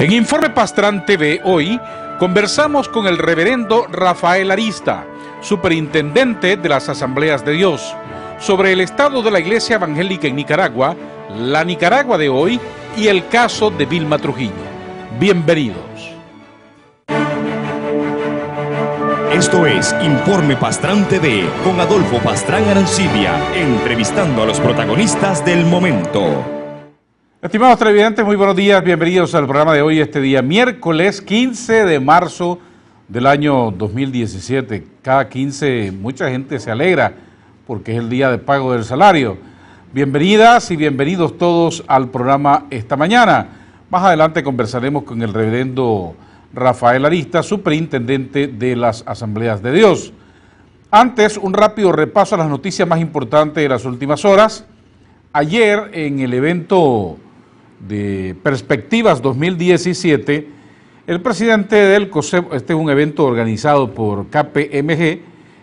En Informe Pastrán TV hoy conversamos con el reverendo Rafael Arista, superintendente de las Asambleas de Dios, sobre el estado de la Iglesia Evangélica en Nicaragua, la Nicaragua de hoy y el caso de Vilma Trujillo. Bienvenidos. Esto es Informe Pastrán TV con Adolfo Pastrán Arancibia, entrevistando a los protagonistas del momento. Estimados televidentes, muy buenos días, bienvenidos al programa de hoy, este día miércoles 15 de marzo del año 2017. Cada 15 mucha gente se alegra porque es el día de pago del salario. Bienvenidas y bienvenidos todos al programa esta mañana. Más adelante conversaremos con el reverendo Rafael Arista, superintendente de las Asambleas de Dios. Antes, un rápido repaso a las noticias más importantes de las últimas horas. Ayer, en el evento de Perspectivas 2017, el presidente del COSEP, este es un evento organizado por KPMG,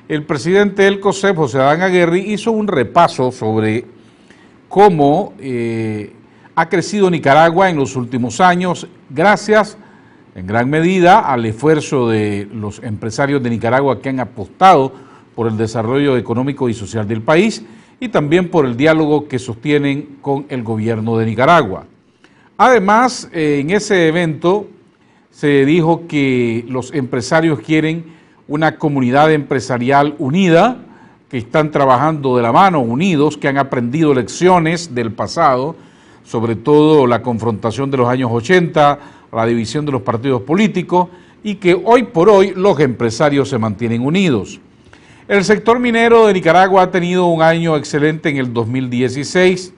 el presidente del COSEP, José Adán Aguirre, hizo un repaso sobre cómo ha crecido Nicaragua en los últimos años, gracias en gran medida al esfuerzo de los empresarios de Nicaragua que han apostado por el desarrollo económico y social del país y también por el diálogo que sostienen con el gobierno de Nicaragua. Además, en ese evento se dijo que los empresarios quieren una comunidad empresarial unida, que están trabajando de la mano, unidos, que han aprendido lecciones del pasado, sobre todo la confrontación de los años 80, la división de los partidos políticos, y que hoy por hoy los empresarios se mantienen unidos. El sector minero de Nicaragua ha tenido un año excelente en el 2016,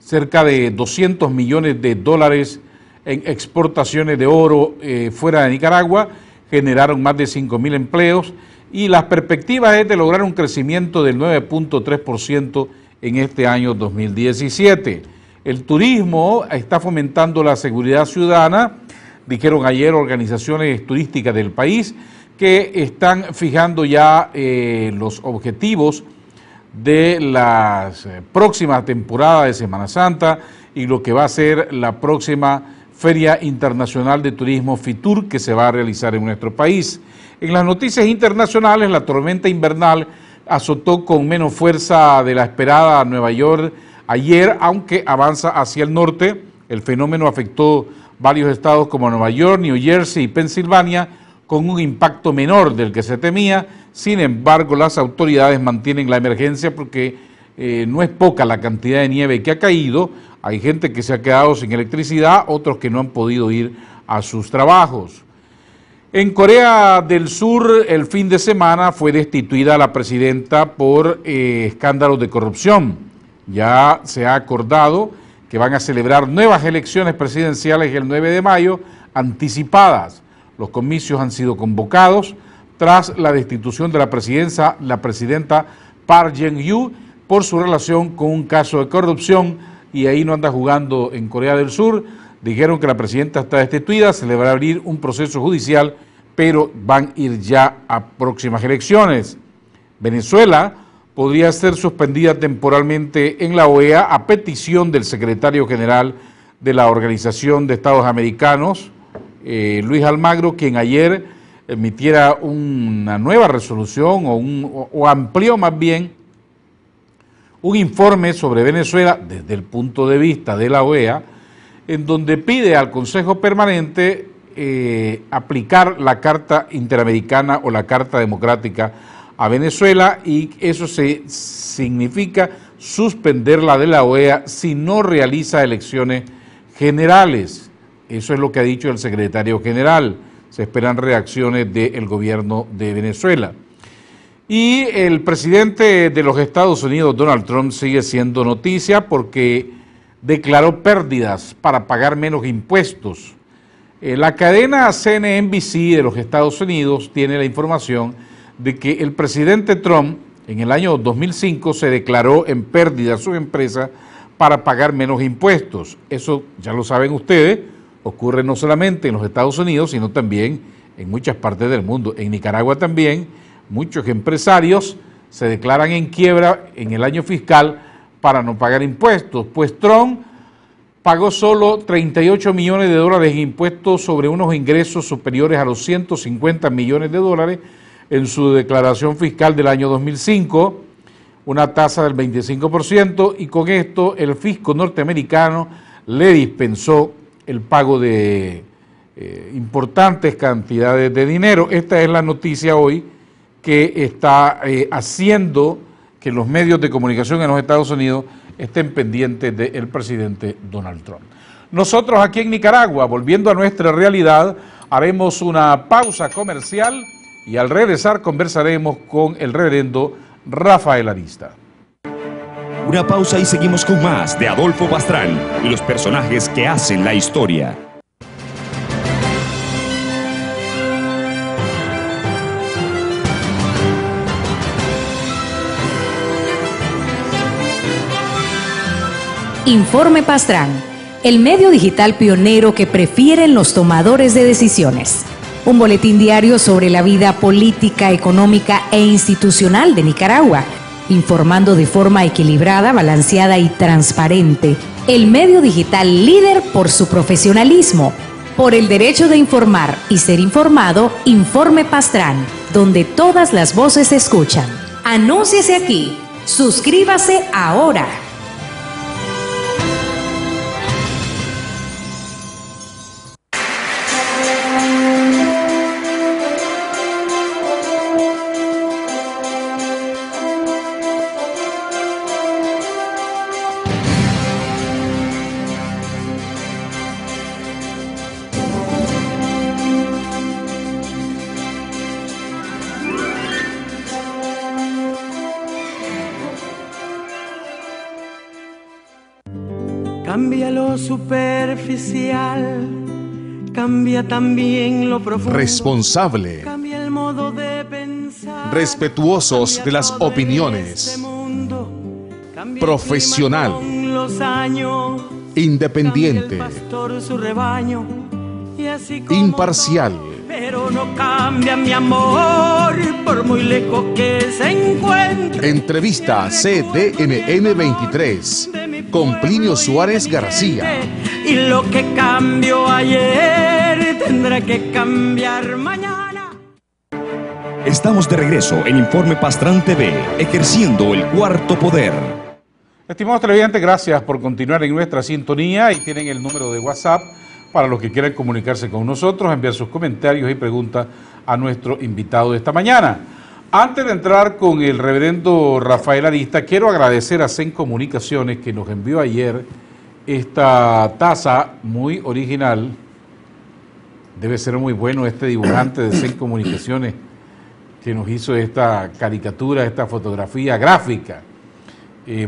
cerca de 200 millones de dólares en exportaciones de oro fuera de Nicaragua, generaron más de 5.000 empleos y las perspectivas es de lograr un crecimiento del 9.3% en este año 2017. El turismo está fomentando la seguridad ciudadana, dijeron ayer organizaciones turísticas del país que están fijando ya los objetivos de la próxima temporada de Semana Santa y lo que va a ser la próxima Feria Internacional de Turismo FITUR que se va a realizar en nuestro país. En las noticias internacionales, la tormenta invernal azotó con menos fuerza de la esperada a Nueva York ayer, aunque avanza hacia el norte. El fenómeno afectó varios estados como Nueva York, New Jersey y Pensilvania, con un impacto menor del que se temía. Sin embargo, las autoridades mantienen la emergencia porque no es poca la cantidad de nieve que ha caído. Hay gente que se ha quedado sin electricidad, otros que no han podido ir a sus trabajos. En Corea del Sur, el fin de semana fue destituida la presidenta por escándalos de corrupción. Ya se ha acordado que van a celebrar nuevas elecciones presidenciales el 9 de mayo, anticipadas. Los comicios han sido convocados tras la destitución de la presidenta Park Geun-hye por su relación con un caso de corrupción, y ahí no anda jugando en Corea del Sur. Dijeron que la presidenta está destituida, se le va a abrir un proceso judicial, pero van a ir ya a próximas elecciones. Venezuela podría ser suspendida temporalmente en la OEA a petición del secretario general de la Organización de Estados Americanos, Luis Almagro, quien ayer emitiera una nueva resolución o amplió más bien un informe sobre Venezuela desde el punto de vista de la OEA, en donde pide al Consejo Permanente aplicar la Carta Interamericana o la Carta Democrática a Venezuela, y eso significa suspenderla de la OEA si no realiza elecciones generales. Eso es lo que ha dicho el secretario general. Se esperan reacciones del gobierno de Venezuela. Y el presidente de los Estados Unidos, Donald Trump, sigue siendo noticia porque declaró pérdidas para pagar menos impuestos. La cadena CNBC de los Estados Unidos tiene la información de que el presidente Trump en el año 2005 se declaró en pérdida a su empresa para pagar menos impuestos. Eso ya lo saben ustedes, ocurre no solamente en los Estados Unidos, sino también en muchas partes del mundo. En Nicaragua también muchos empresarios se declaran en quiebra en el año fiscal para no pagar impuestos. Pues Trump pagó solo 38 millones de dólares en impuestos sobre unos ingresos superiores a los 150 millones de dólares en su declaración fiscal del año 2005, una tasa del 25%, y con esto el fisco norteamericano le dispensó el pago de importantes cantidades de dinero. Esta es la noticia hoy que está haciendo que los medios de comunicación en los Estados Unidos estén pendientes del presidente Donald Trump. Nosotros aquí en Nicaragua, volviendo a nuestra realidad, haremos una pausa comercial y al regresar conversaremos con el reverendo Rafael Arista. Una pausa y seguimos con más de Adolfo Pastrán y los personajes que hacen la historia. Informe Pastrán, el medio digital pionero que prefieren los tomadores de decisiones. Un boletín diario sobre la vida política, económica e institucional de Nicaragua, informando de forma equilibrada, balanceada y transparente. El medio digital líder por su profesionalismo, por el derecho de informar y ser informado. Informe Pastrán, donde todas las voces se escuchan. Anúnciese aquí. Suscríbase ahora. Cambia lo superficial, cambia también lo profundo. Responsable. Cambia el modo de pensar. Respetuosos de las opiniones. Cambia Profesional. el clima con los años. Independiente. Cambia el pastor su rebaño, y así como Imparcial. pero no cambia mi amor, por muy lejos que se encuentre. Entrevista CDNN 23 con Plinio Suárez García. Y lo que cambió ayer tendrá que cambiar mañana. Estamos de regreso en Informe Pastrán TV, ejerciendo el cuarto poder. Estimados televidentes, gracias por continuar en nuestra sintonía y tienen el número de WhatsApp para los que quieran comunicarse con nosotros, enviar sus comentarios y preguntas a nuestro invitado de esta mañana. Antes de entrar con el reverendo Rafael Arista, quiero agradecer a CEN Comunicaciones que nos envió ayer esta taza muy original. Debe ser muy bueno este dibujante de CEN Comunicaciones que nos hizo esta caricatura, esta fotografía gráfica.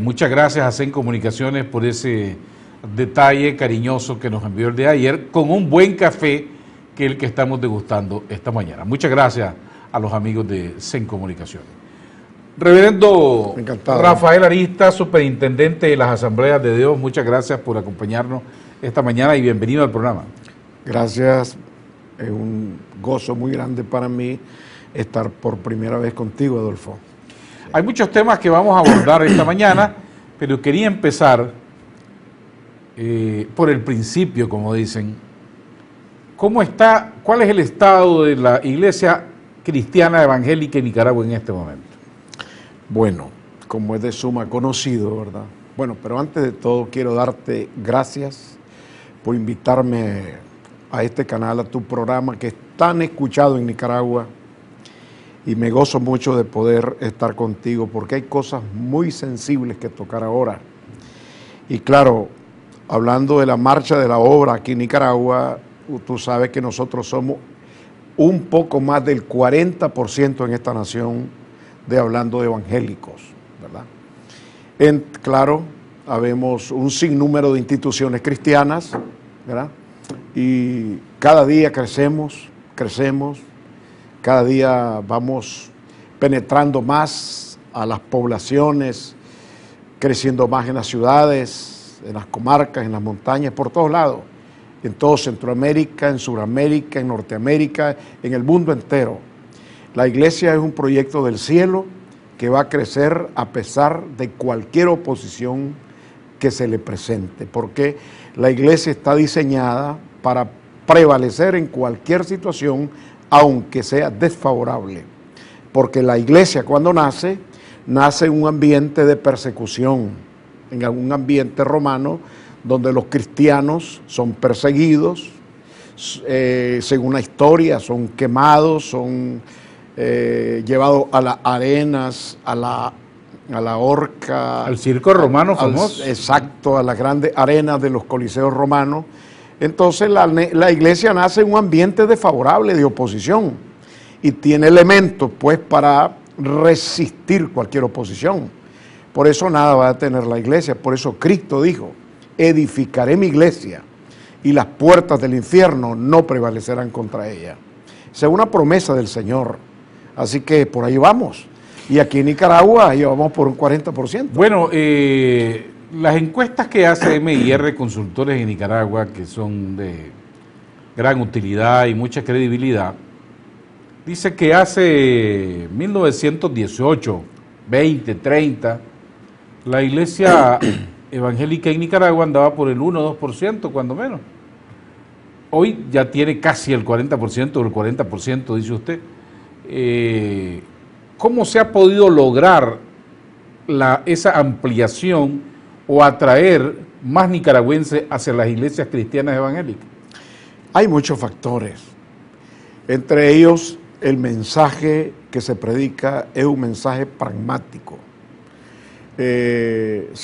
Muchas gracias a CEN Comunicaciones por ese detalle cariñoso que nos envió el de ayer con un buen café que es el que estamos degustando esta mañana. Muchas gracias a los amigos de CEN Comunicaciones. Reverendo Rafael Arista, superintendente de las Asambleas de Dios, muchas gracias por acompañarnos esta mañana y bienvenido al programa. Gracias, es un gozo muy grande para mí estar por primera vez contigo, Adolfo. Hay muchos temas que vamos a abordar esta mañana, pero quería empezar por el principio, como dicen. ¿Cómo está, cuál es el estado de la Iglesia Cristiana Evangélica en Nicaragua en este momento? Bueno, como es de suma conocido, ¿verdad? Bueno, pero antes de todo quiero darte gracias por invitarme a este canal, a tu programa que es tan escuchado en Nicaragua, y me gozo mucho de poder estar contigo porque hay cosas muy sensibles que tocar ahora. Y claro, hablando de la marcha de la obra aquí en Nicaragua, tú sabes que nosotros somos un poco más del 40% en esta nación hablando de evangélicos, ¿verdad? Claro, habemos un sinnúmero de instituciones cristianas, ¿verdad? Y cada día crecemos, cada día vamos penetrando más a las poblaciones, creciendo más en las ciudades, en las comarcas, en las montañas, por todos lados, en todo Centroamérica, en Sudamérica, en Norteamérica, en el mundo entero. La iglesia es un proyecto del cielo que va a crecer a pesar de cualquier oposición que se le presente, porque la iglesia está diseñada para prevalecer en cualquier situación, aunque sea desfavorable, porque la iglesia cuando nace en un ambiente de persecución, en algún ambiente romano, donde los cristianos son perseguidos, según la historia, son quemados, son llevados a las arenas, a la horca. Al circo romano famoso. Exacto, a las grandes arenas de los coliseos romanos. Entonces la iglesia nace en un ambiente desfavorable, de oposición, y tiene elementos pues para resistir cualquier oposición. Por eso nada va a tener la iglesia, por eso Cristo dijo, edificaré mi iglesia y las puertas del infierno no prevalecerán contra ella. Esa es una promesa del Señor, así que por ahí vamos. Y aquí en Nicaragua llevamos por un 40%. Bueno, las encuestas que hace MIR Consultores en Nicaragua, que son de gran utilidad y mucha credibilidad, dice que hace 1918, 20, 30, la iglesia evangélica en Nicaragua andaba por el 1 o 2%, cuando menos. Hoy ya tiene casi el 40% o el 40%, dice usted. ¿Cómo se ha podido lograr esa ampliación o atraer más nicaragüenses hacia las iglesias cristianas evangélicas? Hay muchos factores. Entre ellos, el mensaje que se predica es un mensaje pragmático. Se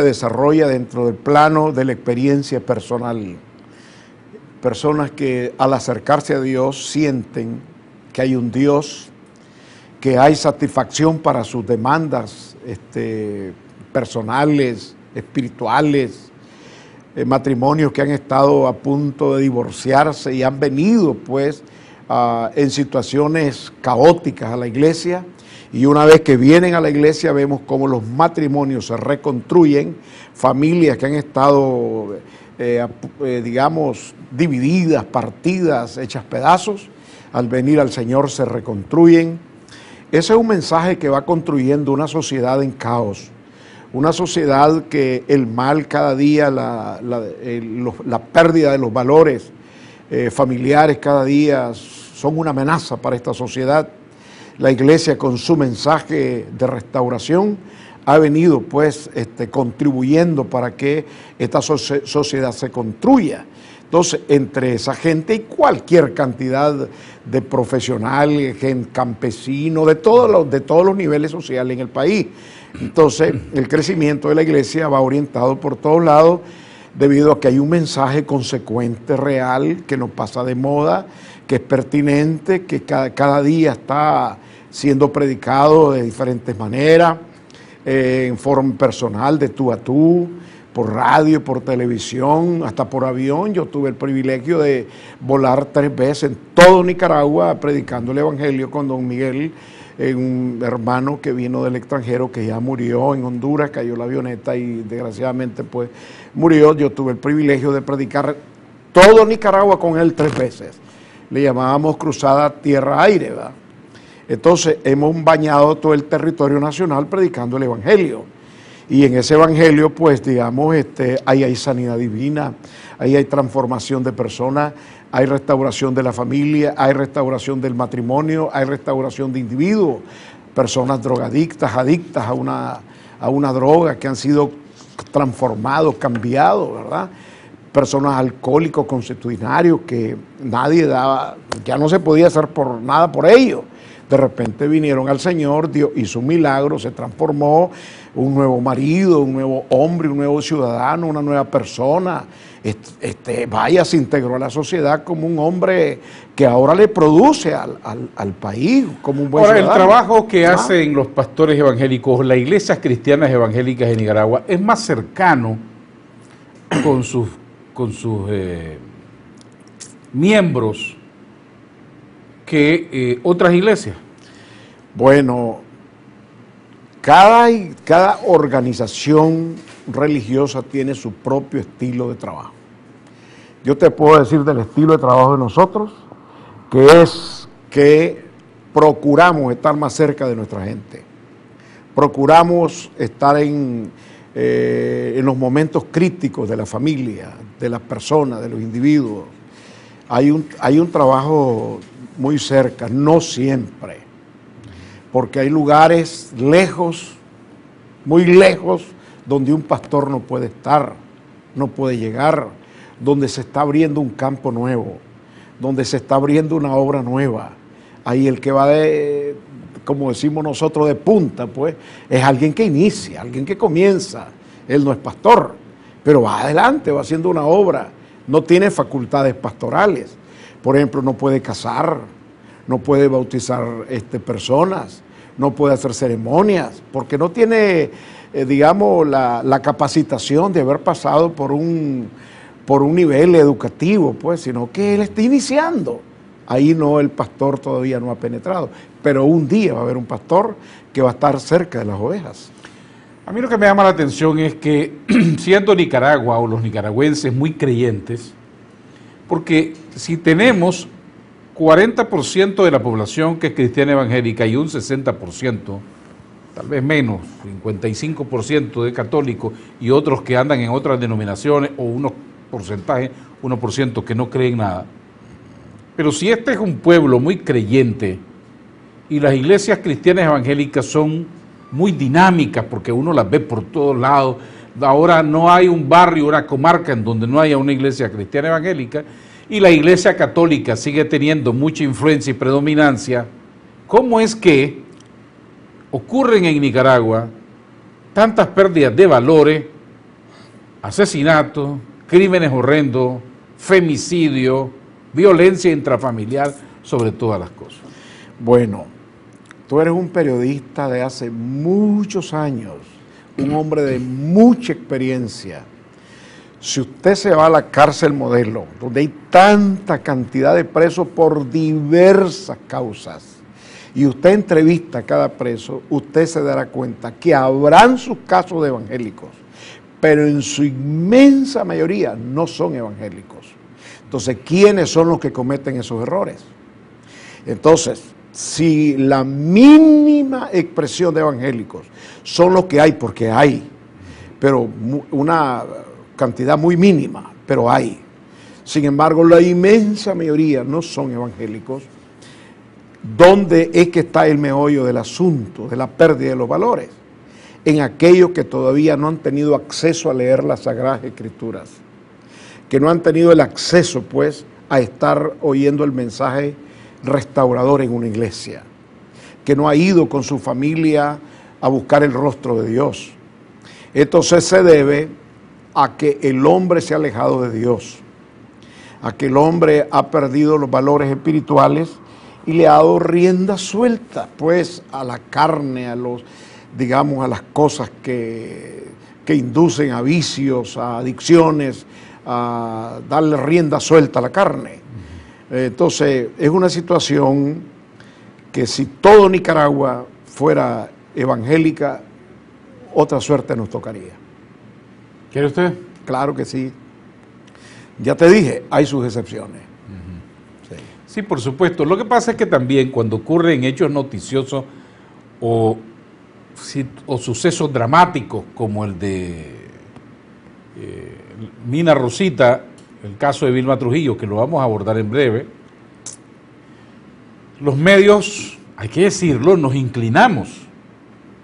desarrolla dentro del plano de la experiencia personal. Personas que al acercarse a Dios sienten que hay un Dios, que hay satisfacción para sus demandas personales, espirituales, matrimonios que han estado a punto de divorciarse y han venido pues en situaciones caóticas a la iglesia, y una vez que vienen a la iglesia vemos cómo los matrimonios se reconstruyen, familias que han estado divididas, partidas, hechas pedazos, al venir al Señor se reconstruyen. Ese es un mensaje que va construyendo una sociedad en caos, una sociedad que el mal cada día, la pérdida de los valores familiares cada día son una amenaza para esta sociedad. La iglesia con su mensaje de restauración ha venido pues contribuyendo para que esta sociedad se construya. Entonces, entre esa gente y cualquier cantidad de profesionales, campesinos, de todos los niveles sociales en el país. Entonces, el crecimiento de la iglesia va orientado por todos lados debido a que hay un mensaje consecuente, real, que no pasa de moda, que es pertinente, que cada día está siendo predicado de diferentes maneras, en forma personal, de tú a tú, por radio, por televisión, hasta por avión. Yo tuve el privilegio de volar 3 veces en todo Nicaragua predicando el evangelio con don Miguel, un hermano que vino del extranjero que ya murió en Honduras, cayó la avioneta y desgraciadamente pues murió. Yo tuve el privilegio de predicar todo Nicaragua con él 3 veces. Le llamábamos cruzada tierra-aire, ¿verdad? Entonces hemos bañado todo el territorio nacional predicando el evangelio. Y en ese evangelio, pues, ahí hay sanidad divina, ahí hay transformación de personas, hay restauración de la familia, hay restauración del matrimonio, hay restauración de individuos, personas drogadictas, adictas a una droga que han sido transformados, cambiados, ¿verdad? Personas alcohólicos, consuetudinarios, que nadie daba, ya no se podía hacer por nada por ellos. De repente vinieron al Señor, Dios hizo un milagro, se transformó, un nuevo marido, un nuevo hombre, un nuevo ciudadano, una nueva persona. Se integró a la sociedad como un hombre que ahora le produce al país como un buen ciudadano. El trabajo que hacen los pastores evangélicos, las iglesias cristianas evangélicas de Nicaragua, es más cercano con sus miembros que otras iglesias. Bueno, cada organización religiosa tiene su propio estilo de trabajo. Yo te puedo decir del estilo de trabajo de nosotros, que es que procuramos estar más cerca de nuestra gente. Procuramos estar en los momentos críticos de la familia, de las personas, de los individuos. Hay un trabajo muy cerca, no siempre, porque hay lugares lejos, muy lejos, donde un pastor no puede estar, no puede llegar, donde se está abriendo un campo nuevo, donde se está abriendo una obra nueva. Ahí el que va de, como decimos nosotros, de punta, pues, es alguien que inicia, alguien que comienza. Él no es pastor, pero va adelante, va haciendo una obra. No tiene facultades pastorales. Por ejemplo, no puede casar, no puede bautizar personas, no puede hacer ceremonias, porque no tiene, digamos, la capacitación de haber pasado por un nivel educativo, pues, sino que él está iniciando. Ahí no, el pastor todavía no ha penetrado, pero un día va a haber un pastor que va a estar cerca de las ovejas. A mí lo que me llama la atención es que, siendo Nicaragua o los nicaragüenses muy creyentes, porque si tenemos 40% de la población que es cristiana evangélica y un 60%, tal vez menos, 55% de católicos y otros que andan en otras denominaciones o unos porcentajes, 1% que no creen nada. Pero si este es un pueblo muy creyente y las iglesias cristianas evangélicas son muy dinámicas porque uno las ve por todos lados, ahora no hay un barrio, una comarca en donde no haya una iglesia cristiana evangélica, y la iglesia católica sigue teniendo mucha influencia y predominancia, ¿cómo es que ocurren en Nicaragua tantas pérdidas de valores, asesinatos, crímenes horrendos, femicidio, violencia intrafamiliar, sobre todas las cosas? Bueno, tú eres un periodista de hace muchos años, un hombre de mucha experiencia. Si usted se va a la cárcel Modelo, donde hay tanta cantidad de presos por diversas causas, y usted entrevista a cada preso, usted se dará cuenta que habrán sus casos de evangélicos, pero en su inmensa mayoría no son evangélicos. Entonces, ¿quiénes son los que cometen esos errores? Entonces, si la mínima expresión de evangélicos son los que hay, porque hay, pero una cantidad muy mínima, pero hay. Sin embargo, la inmensa mayoría no son evangélicos. ¿Dónde es que está el meollo del asunto, de la pérdida de los valores? En aquellos que todavía no han tenido acceso a leer las Sagradas Escrituras, que no han tenido el acceso, pues, a estar oyendo el mensaje restaurador en una iglesia, que no ha ido con su familia a buscar el rostro de Dios. Entonces se debe a que el hombre se ha alejado de Dios, a que el hombre ha perdido los valores espirituales y le ha dado rienda suelta, pues, a la carne, a los, digamos, a las cosas que inducen a vicios, a adicciones, a darle rienda suelta a la carne. Entonces, es una situación que si todo Nicaragua fuera evangélica, otra suerte nos tocaría. ¿Quiere usted? Claro que sí. Ya te dije, hay sus excepciones. Sí, por supuesto. Lo que pasa es que también cuando ocurren hechos noticiosos o sucesos dramáticos como el de Mina Rosita, el caso de Vilma Trujillo, que lo vamos a abordar en breve, los medios, hay que decirlo, nos inclinamos,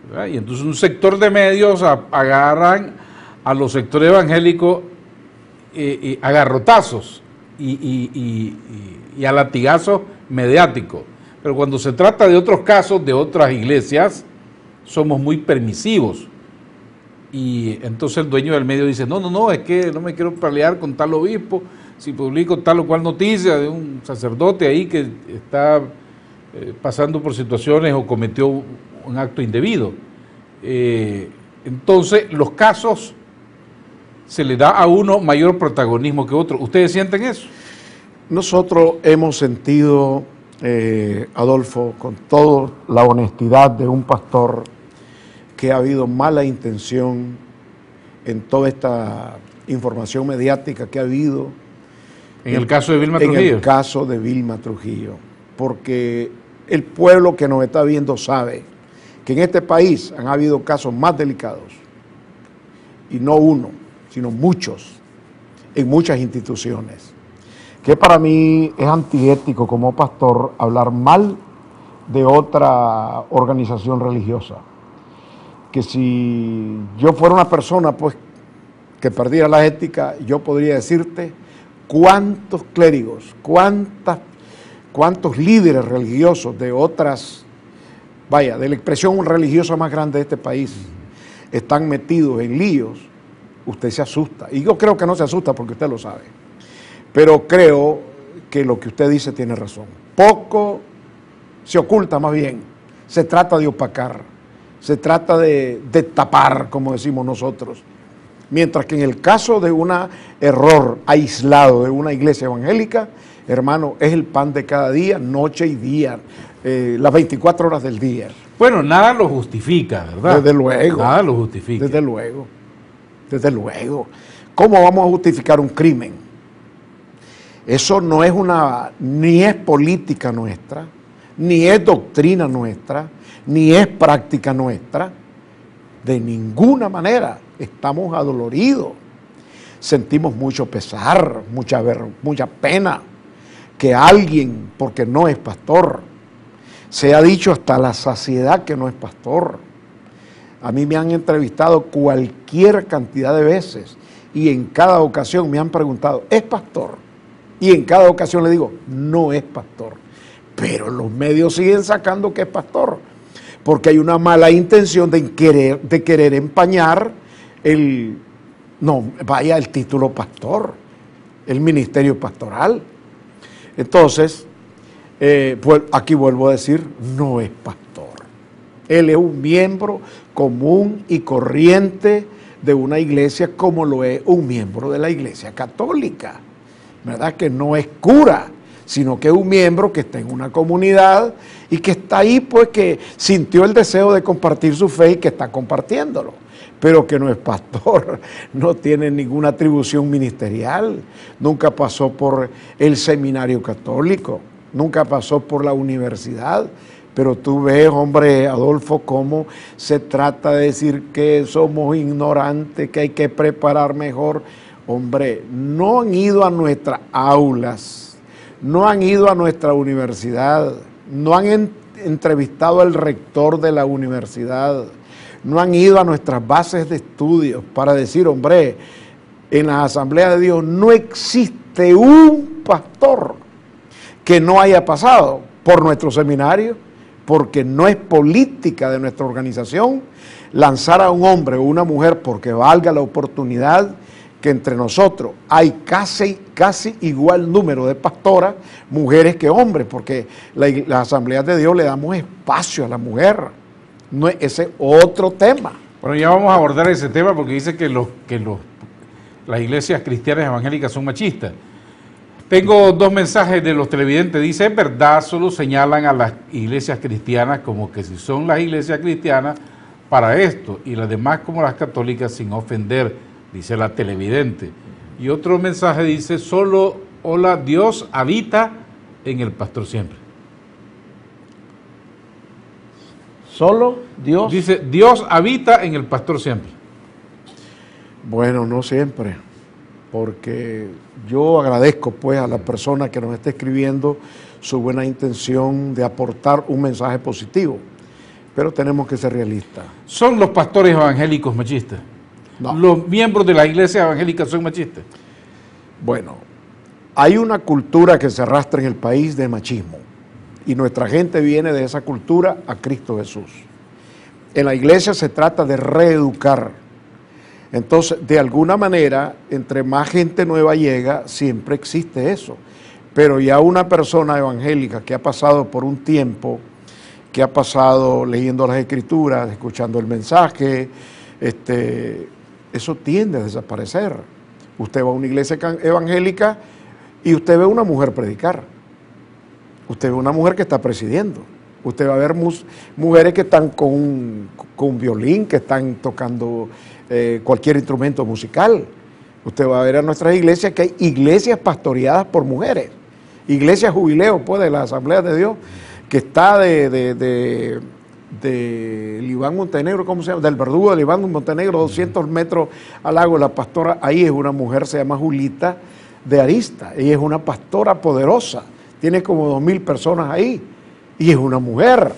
¿verdad? Y entonces un sector de medios agarran a los sectores evangélicos a garrotazos y a latigazos mediáticos. Pero cuando se trata de otros casos de otras iglesias, somos muy permisivos. Y entonces el dueño del medio dice, no, es que no me quiero pelear con tal obispo, si publico tal o cual noticia de un sacerdote ahí que está pasando por situaciones o cometió un acto indebido. Entonces los casos se le da a uno mayor protagonismo que otro. ¿Ustedes sienten eso? Nosotros hemos sentido, Adolfo, con toda la honestidad de un pastor, que ha habido mala intención en toda esta información mediática que ha habido. En el caso de Vilma Trujillo. En el caso de Vilma Trujillo. Porque el pueblo que nos está viendo sabe que en este país han habido casos más delicados y no uno, sino muchos, en muchas instituciones, que para mí es antiético como pastor hablar mal de otra organización religiosa. Que si yo fuera una persona pues que perdiera la ética, yo podría decirte cuántos clérigos, cuántos líderes religiosos de otras, vaya, de la expresión religiosa más grande de este país, están metidos en líos. Usted se asusta. Y yo creo que no se asusta porque usted lo sabe. Pero creo que lo que usted dice tiene razón. Poco se oculta, más bien. Se trata de opacar. Se trata de tapar, como decimos nosotros. Mientras que en el caso de un error aislado de una iglesia evangélica, hermano, es el pan de cada día, noche y día, las 24 horas del día. Bueno, nada lo justifica, ¿verdad? Desde luego. Nada lo justifica. Desde luego. Desde luego. ¿Cómo vamos a justificar un crimen? Eso no es ni es política nuestra, ni es doctrina nuestra, ni es práctica nuestra. De ninguna manera. Estamos adoloridos. Sentimos mucho pesar, mucha pena que alguien, porque no es pastor, se ha dicho hasta la saciedad que no es pastor. A mí me han entrevistado cualquier cantidad de veces y en cada ocasión me han preguntado, ¿es pastor? Y en cada ocasión le digo, no es pastor. Pero los medios siguen sacando que es pastor, porque hay una mala intención de querer empañar el título pastor, el ministerio pastoral. Entonces, pues aquí vuelvo a decir, no es pastor. Él es un miembro común y corriente de una iglesia como lo es un miembro de la iglesia católica, ¿verdad? Que no es cura, sino que es un miembro que está en una comunidad y que está ahí pues que sintió el deseo de compartir su fe y que está compartiéndolo, pero que no es pastor, no tiene ninguna atribución ministerial, nunca pasó por el seminario católico, nunca pasó por la universidad. Pero tú ves, hombre, Adolfo, cómo se trata de decir que somos ignorantes, que hay que preparar mejor. Hombre, no han ido a nuestras aulas, no han ido a nuestra universidad, no han entrevistado al rector de la universidad, no han ido a nuestras bases de estudios para decir, hombre, en la Asamblea de Dios no existe un pastor que no haya pasado por nuestro seminario, porque no es política de nuestra organización lanzar a un hombre o una mujer porque valga la oportunidad que entre nosotros hay casi igual número de pastoras, mujeres que hombres, porque la Asamblea de Dios le damos espacio a la mujer. No es ese otro tema. Bueno, ya vamos a abordar ese tema porque dice que las iglesias cristianas evangélicas son machistas. Tengo dos mensajes de los televidentes. Dice, es verdad, solo señalan a las iglesias cristianas como que si son las iglesias cristianas para esto y las demás como las católicas sin ofender, dice la televidente. Y otro mensaje dice, solo, hola, Dios habita en el pastor siempre. Solo Dios. Dice, Dios habita en el pastor siempre. Bueno, no siempre, porque yo agradezco pues a la persona que nos está escribiendo su buena intención de aportar un mensaje positivo, pero tenemos que ser realistas. ¿Son los pastores evangélicos machistas? No. ¿Los miembros de la iglesia evangélica son machistas? Bueno, hay una cultura que se arrastra en el país de machismo y nuestra gente viene de esa cultura a Cristo Jesús. En la iglesia se trata de reeducar. Entonces, de alguna manera, entre más gente nueva llega, siempre existe eso. Pero ya una persona evangélica que ha pasado por un tiempo, que ha pasado leyendo las Escrituras, escuchando el mensaje, eso tiende a desaparecer. Usted va a una iglesia evangélica y usted ve una mujer predicar. Usted ve una mujer que está presidiendo. Usted va a ver mujeres que están con un violín, que están tocando cualquier instrumento musical. Usted va a ver a nuestras iglesias que hay iglesias pastoreadas por mujeres, iglesias jubileo pues de la Asamblea de Dios, que está de Iván Montenegro, ¿cómo se llama? Del verdugo de Iván Montenegro, 200 metros al lago. La pastora, ahí es una mujer, se llama Julita de Arista. Ella es una pastora poderosa, tiene como 2000 personas ahí, y es una mujer.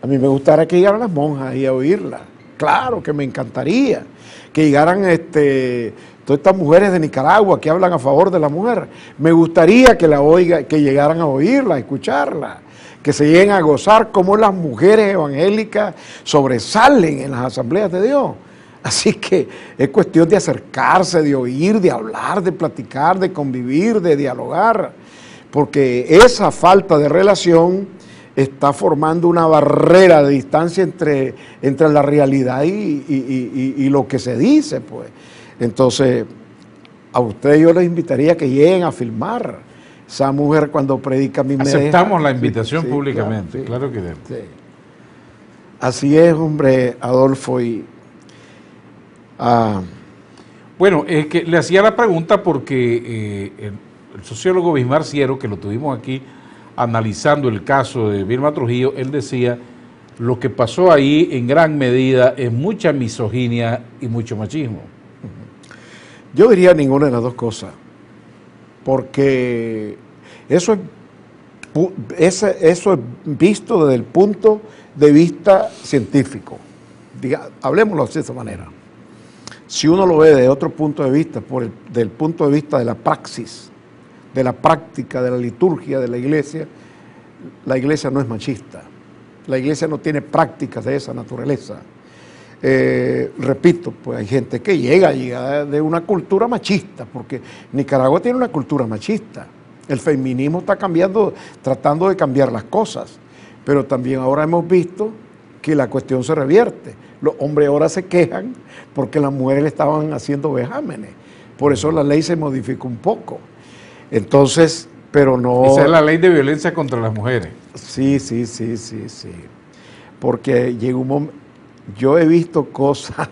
A mí me gustaría que llegaran las monjas ahí a oírla. Claro que me encantaría que llegaran todas estas mujeres de Nicaragua que hablan a favor de la mujer. Me gustaría que que llegaran a oírla, a escucharla, que se lleguen a gozar cómo las mujeres evangélicas sobresalen en las asambleas de Dios. Así que es cuestión de acercarse, de oír, de hablar, de platicar, de convivir, de dialogar, porque esa falta de relación está formando una barrera de distancia entre la realidad y lo que se dice, pues. Entonces, a ustedes yo les invitaría a que lleguen a filmar. Esa mujer cuando predica a mí me deja. Aceptamos la invitación públicamente, claro, claro que sí. Sí. Así es, hombre, Adolfo. Bueno, es que le hacía la pregunta porque el sociólogo Bismar Ciero, que lo tuvimos aquí analizando el caso de Vilma Trujillo, él decía, lo que pasó ahí en gran medida es mucha misoginia y mucho machismo. Yo diría ninguna de las dos cosas, porque eso es visto desde el punto de vista científico. Hablemoslo de esa manera. Si uno lo ve desde otro punto de vista, del punto de vista de la praxis, de la práctica, de la liturgia de la iglesia no es machista. La iglesia no tiene prácticas de esa naturaleza. Repito, pues hay gente que llega de una cultura machista, porque Nicaragua tiene una cultura machista. El feminismo está tratando de cambiar las cosas, pero también ahora hemos visto que la cuestión se revierte. Los hombres ahora se quejan porque las mujeres le estaban haciendo vejámenes. Por eso la ley se modificó un poco. Entonces, pero no... Esa es la ley de violencia contra las mujeres. Sí. Porque llegó un momento... Yo he visto cosas,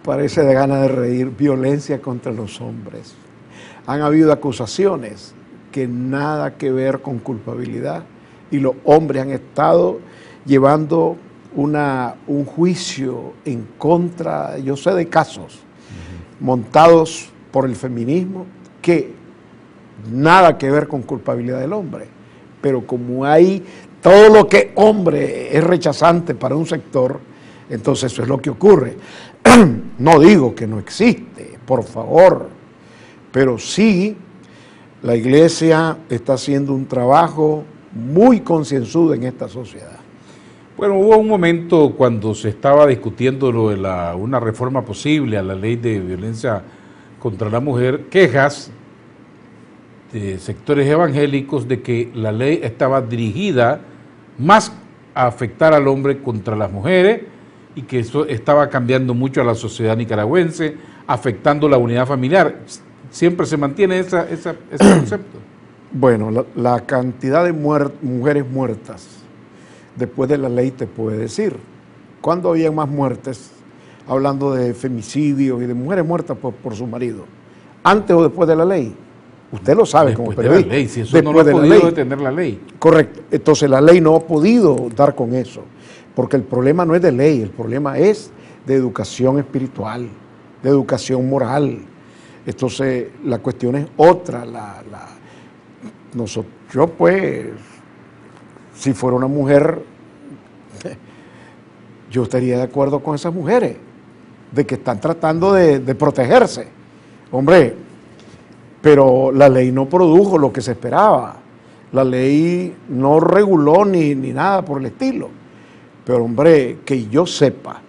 parece de ganas de reír, violencia contra los hombres. Han habido acusaciones que nada que ver con culpabilidad y los hombres han estado llevando un juicio en contra, yo sé de casos, montados por el feminismo, que nada que ver con culpabilidad del hombre. Pero como hay todo lo que hombre es rechazante para un sector, entonces eso es lo que ocurre. No digo que no existe, por favor, pero sí la iglesia está haciendo un trabajo muy concienzudo en esta sociedad. Bueno, hubo un momento cuando se estaba discutiendo lo de una reforma posible a la ley de violencia contra la mujer, quejas de sectores evangélicos de que la ley estaba dirigida más a afectar al hombre contra las mujeres y que eso estaba cambiando mucho a la sociedad nicaragüense, afectando la unidad familiar. ¿Siempre se mantiene ese concepto? Bueno, la cantidad de mujeres muertas después de la ley te puede decir. ¿Cuándo había más muertes? Hablando de femicidios y de mujeres muertas por su marido. ¿Antes o después de la ley? Usted lo sabe como periodista. Después de la ley, si eso no lo ha podido detener la ley. Correcto. Entonces la ley no ha podido dar con eso. Porque el problema no es de ley, el problema es de educación espiritual, de educación moral. Entonces la cuestión es otra. Yo pues, si fuera una mujer, yo estaría de acuerdo con esas mujeres, de que están tratando de protegerse. Hombre, pero la ley no produjo lo que se esperaba. La ley no reguló ni nada por el estilo. Pero hombre, que yo sepa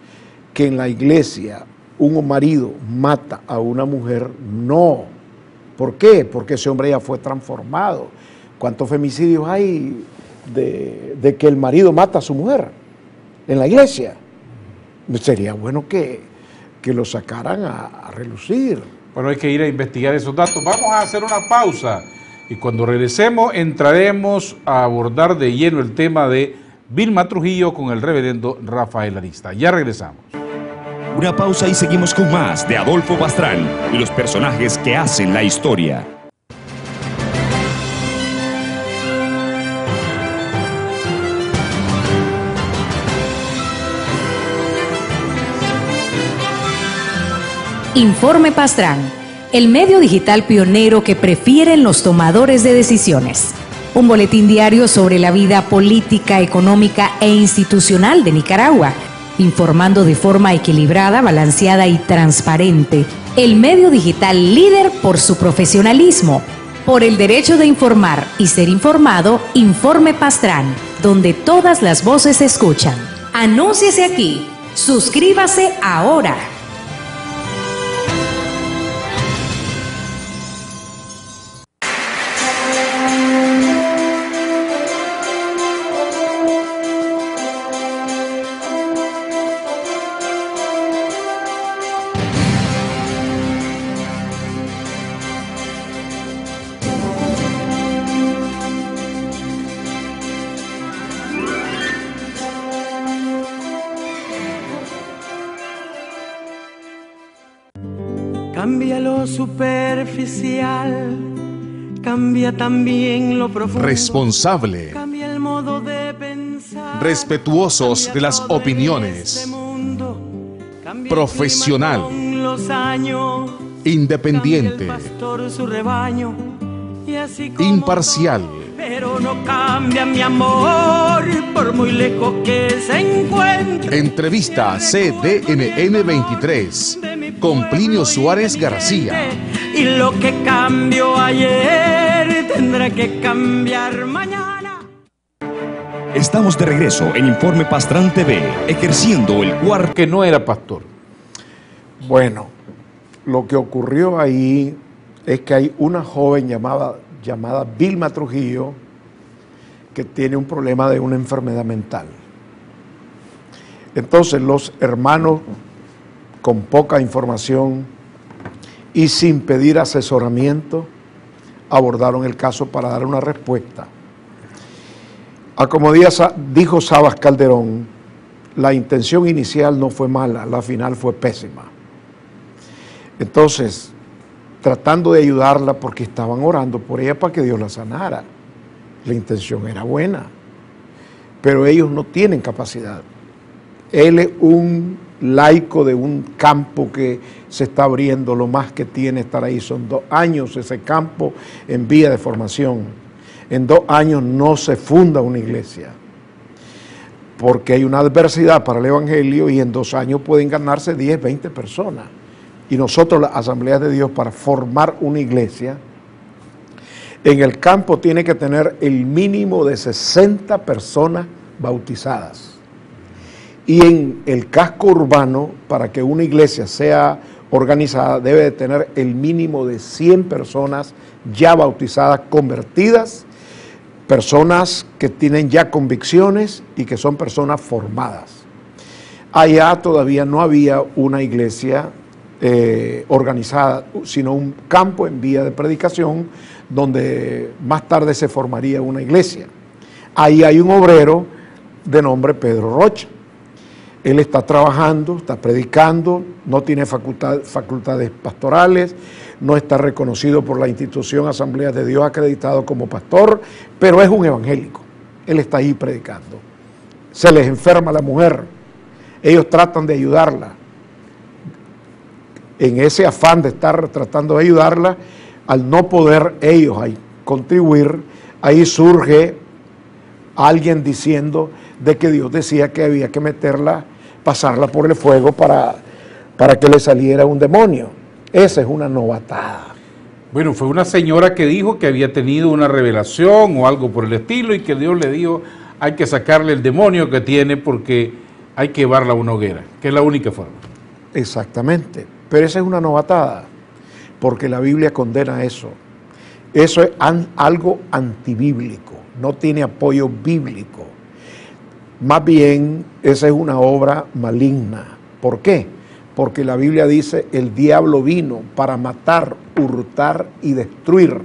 que en la iglesia un marido mata a una mujer, no. ¿Por qué? Porque ese hombre ya fue transformado. ¿Cuántos femicidios hay de que el marido mata a su mujer en la iglesia? Sería bueno que lo sacaran a relucir. Bueno, hay que ir a investigar esos datos. Vamos a hacer una pausa y cuando regresemos entraremos a abordar de lleno el tema de Vilma Trujillo con el reverendo Rafael Arista. Ya regresamos. Una pausa y seguimos con más de Adolfo Pastrán y los personajes que hacen la historia. Informe Pastrán, el medio digital pionero que prefieren los tomadores de decisiones. Un boletín diario sobre la vida política, económica e institucional de Nicaragua, informando de forma equilibrada, balanceada y transparente. El medio digital líder por su profesionalismo, por el derecho de informar y ser informado. Informe Pastrán, donde todas las voces se escuchan. Anúnciese aquí. Suscríbase ahora. Cambia lo superficial, cambia también lo profundo. Responsable. Cambia el modo de pensar. Respetuosos de las opiniones. Profesional. Con los años. Independiente. Cambia el pastor su rebaño, y así como Imparcial. pero no cambia mi amor, por muy lejos que se encuentre. Entrevista CDNN 23 con Plinio Suárez García. Y lo que cambió ayer tendrá que cambiar mañana. Estamos de regreso en Informe Pastrán TV, ejerciendo el cuarto. Que no era pastor. Bueno, lo que ocurrió ahí es que hay una joven llamada Vilma Trujillo que tiene un problema de una enfermedad mental. Entonces los hermanos, con poca información y sin pedir asesoramiento, abordaron el caso para dar una respuesta. Como dijo Sabas Calderón, la intención inicial no fue mala, la final fue pésima. Entonces, tratando de ayudarla porque estaban orando por ella para que Dios la sanara. La intención era buena, pero ellos no tienen capacidad. Él es un laico de un campo que se está abriendo, lo más que tiene estar ahí son 2 años, ese campo en vía de formación. En 2 años no se funda una iglesia, porque hay una adversidad para el evangelio y en 2 años pueden ganarse 10, 20 personas. Y nosotros, las Asambleas de Dios, para formar una iglesia, en el campo tiene que tener el mínimo de 60 personas bautizadas. Y en el casco urbano, para que una iglesia sea organizada, debe de tener el mínimo de 100 personas ya bautizadas, convertidas, personas que tienen ya convicciones y que son personas formadas. Allá todavía no había una iglesia organizada, sino un campo en vía de predicación donde más tarde se formaría una iglesia. Ahí hay un obrero de nombre Pedro Rocha. Él está trabajando, está predicando, no tiene facultades pastorales, no está reconocido por la institución Asambleas de Dios acreditado como pastor, pero es un evangélico. Él está ahí predicando. Se les enferma la mujer, ellos tratan de ayudarla. En ese afán de estar tratando de ayudarla, al no poder ellos ahí contribuir, ahí surge alguien diciendo de que Dios decía que había que meterla, pasarla por el fuego para que le saliera un demonio. Esa es una novatada. Bueno, fue una señora que dijo que había tenido una revelación o algo por el estilo y que Dios le dijo, hay que sacarle el demonio que tiene porque hay que llevarla a una hoguera, que es la única forma. Exactamente, pero esa es una novatada, porque la Biblia condena eso. Eso es algo antibíblico, no tiene apoyo bíblico. Más bien, esa es una obra maligna. ¿Por qué? Porque la Biblia dice, el diablo vino para matar, hurtar y destruir.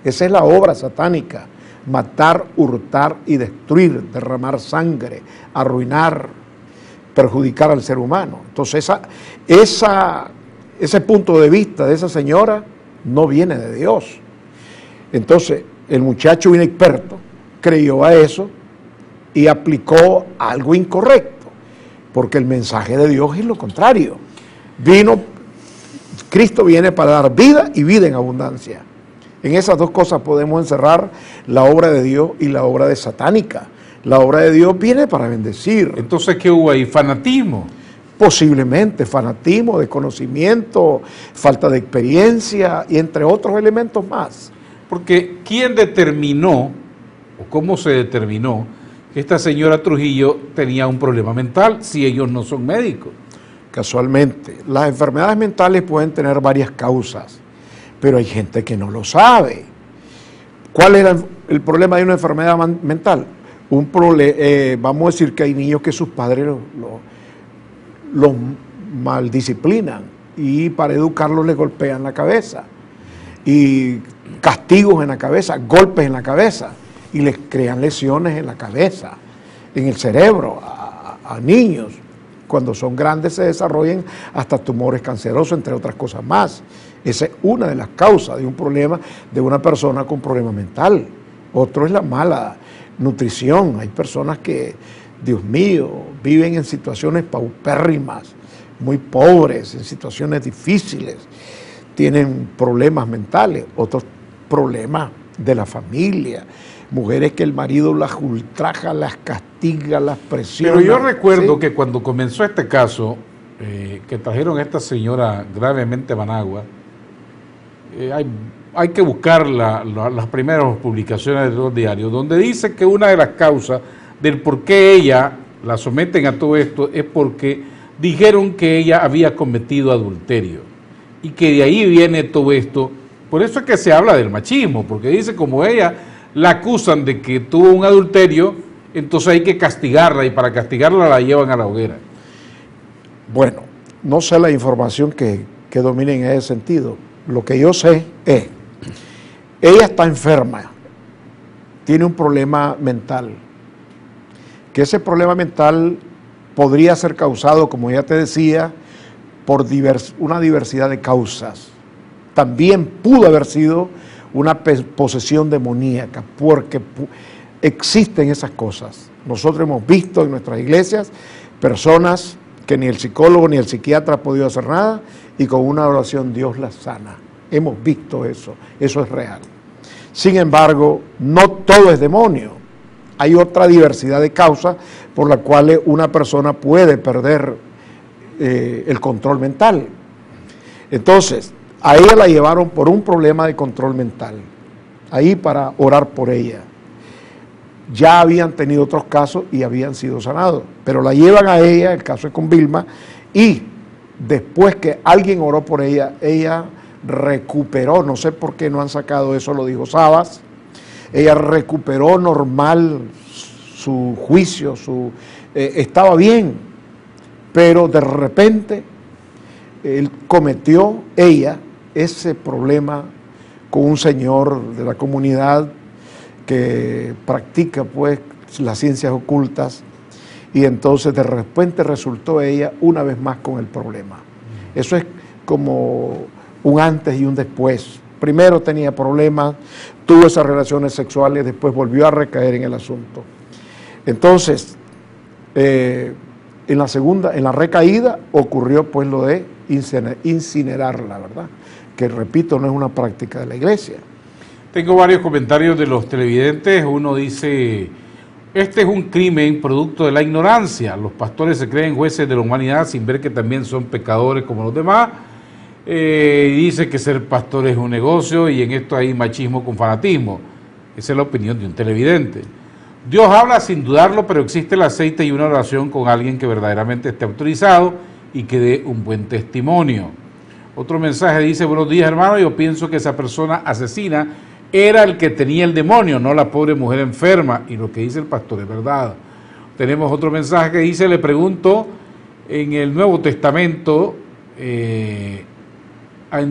Esa es la obra satánica. Matar, hurtar y destruir, derramar sangre, arruinar, perjudicar al ser humano. Entonces, ese punto de vista de esa señora no viene de Dios. Entonces, el muchacho inexperto creyó a eso y aplicó algo incorrecto, porque el mensaje de Dios es lo contrario. Vino Cristo viene para dar vida y vida en abundancia. En esas dos cosas podemos encerrar la obra de Dios y la obra de satánica. La obra de Dios viene para bendecir. Entonces, ¿qué hubo ahí? ¿Fanatismo? Posiblemente fanatismo, desconocimiento, falta de experiencia y entre otros elementos más. Porque ¿quién determinó, o cómo se determinó, que esta señora Trujillo tenía un problema mental si ellos no son médicos? Casualmente, las enfermedades mentales pueden tener varias causas, pero hay gente que no lo sabe. ¿Cuál era el problema de una enfermedad mental? Vamos a decir que hay niños que sus padres los maldisciplinan y para educarlos les golpean la cabeza y castigos en la cabeza, golpes en la cabeza y les crean lesiones en la cabeza, en el cerebro a niños. Cuando son grandes se desarrollan hasta tumores cancerosos, entre otras cosas más. Esa es una de las causas de un problema de una persona con problema mental. Otro es la mala nutrición. Hay personas que, Dios mío, viven en situaciones paupérrimas, muy pobres, en situaciones difíciles, tienen problemas mentales, otros problemas de la familia, mujeres que el marido las ultraja, las castiga, las presiona. Pero yo recuerdo ¿sí? que cuando comenzó este caso, que trajeron a esta señora gravemente a Managua, hay que buscar las primeras publicaciones de los diarios, donde dice que una de las causas del por qué ella la someten a todo esto es porque dijeron que ella había cometido adulterio y que de ahí viene todo esto. Por eso es que se habla del machismo, porque dice como ella la acusan de que tuvo un adulterio, entonces hay que castigarla y para castigarla la llevan a la hoguera. Bueno, no sé la información que domine en ese sentido. Lo que yo sé es, ella está enferma, tiene un problema mental, que ese problema mental podría ser causado, como ya te decía, por una diversidad de causas. También pudo haber sido una posesión demoníaca, porque existen esas cosas. Nosotros hemos visto en nuestras iglesias personas que ni el psicólogo ni el psiquiatra ha podido hacer nada y con una oración Dios las sana. Hemos visto eso es real. Sin embargo, no todo es demonio. Hay otra diversidad de causas por las cuales una persona puede perder el control mental. Entonces, a ella la llevaron por un problema de control mental, ahí para orar por ella. Ya habían tenido otros casos y habían sido sanados, pero la llevan a ella, el caso es con Vilma, y después que alguien oró por ella, ella recuperó, no sé por qué no han sacado eso, lo dijo Sabas, ella recuperó normal su juicio, estaba bien, pero de repente él cometió, ella, ese problema con un señor de la comunidad que practica pues las ciencias ocultas y entonces de repente resultó ella una vez más con el problema. Eso es como un antes y un después. Primero tenía problemas, tuvo esas relaciones sexuales, después volvió a recaer en el asunto. Entonces, en la recaída ocurrió pues lo de incinerarla, ¿verdad? Que repito, no es una práctica de la iglesia. Tengo varios comentarios de los televidentes. Uno dice, este es un crimen producto de la ignorancia. Los pastores se creen jueces de la humanidad sin ver que también son pecadores como los demás. Dice que ser pastor es un negocio y en esto hay machismo con fanatismo. Esa es la opinión de un televidente. Dios habla sin dudarlo, pero existe el aceite y una oración con alguien que verdaderamente esté autorizado y que dé un buen testimonio. Otro mensaje dice, buenos días hermano, yo pienso que esa persona asesina era el que tenía el demonio, no la pobre mujer enferma, y lo que dice el pastor es verdad. Tenemos otro mensaje que dice, le pregunto, en el Nuevo Testamento, en